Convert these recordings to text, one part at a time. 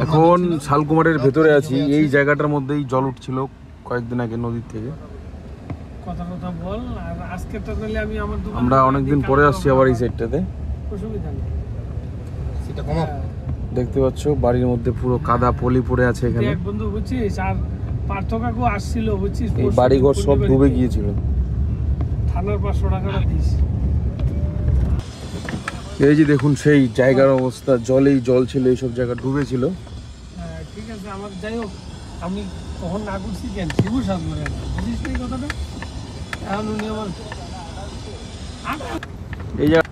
এখন শালকুমারের ভেতরে আছি। এই জায়গাটার মধ্যেই জল উঠছিল কয়েকদিন আগে নদীর থেকে। আমরা অনেকদিন পরে আসছি আবার এই সাইডটাতে। দেখতে পাচ্ছ বাড়ির মধ্যে পুরো কাদা পলি পড়ে আছে এখানে। বন্ধু বুঝছিস, আর পার্থ কাকু আসছিল বুঝছিস, এই বাড়িঘর সব ডুবে গিয়েছিল। থানার 500 টাকাটা দিস। এই যে দেখুন সেই জায়গার অবস্থা, জলেই জল ছিল, এইসব জায়গা ডুবে ছিল। হ্যাঁ ঠিক আছে, আমার যাই হোক, আমি কখন না করছি কেন শিবু সাথ ধরে বুঝিস না এই কথাটা। এখন উনি আমার এই জায়গা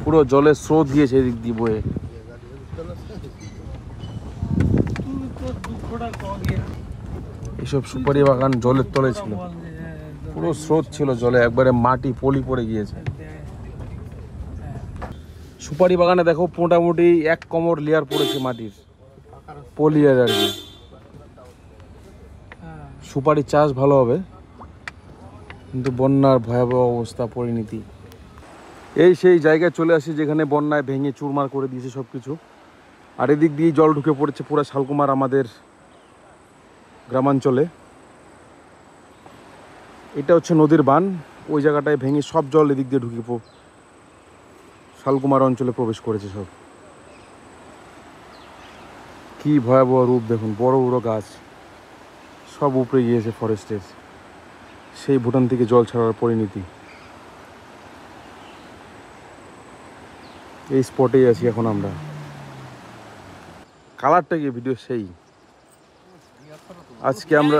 পুরো জলের স্রোত গিয়েছে এদিক দিয়ে বয়ে। এইসব সুপারি বাগান জলের তলে ছিল, পুরো স্রোত ছিল জলে, একবারে মাটি পলি পড়ে গিয়েছে। সুপারি বাগানে দেখো মোটামুটি 1 কোমর লেয়ার পড়েছে মাটির, পলিয়ার আর কি। সুপারি চাষ ভালো হবে, কিন্তু বন্যার ভয়াবহ অবস্থা, পরিণতি। এই সেই জায়গায় চলে আসি যেখানে বন্যায় ভেঙে চুরমার করে দিয়েছে সব কিছু। আর এদিক দিয়ে জল ঢুকে পড়েছে পুরো শালকুমার আমাদের গ্রামাঞ্চলে। এটা হচ্ছে নদীর বান, ওই জায়গাটায় ভেঙে সব জল এদিক দিয়ে ঢুকে শালকুমার অঞ্চলে প্রবেশ করেছে সব। কি ভয়াবহ রূপ দেখুন, বড় বড় গাছ সব উপরে গিয়েছে ফরেস্টের। সেই ভুটান থেকে জল ছাড়ার পরিণতি। এই স্পটেই আছি এখন আমরা। কালারটা কি ভিডিও সেই। আজকে আমরা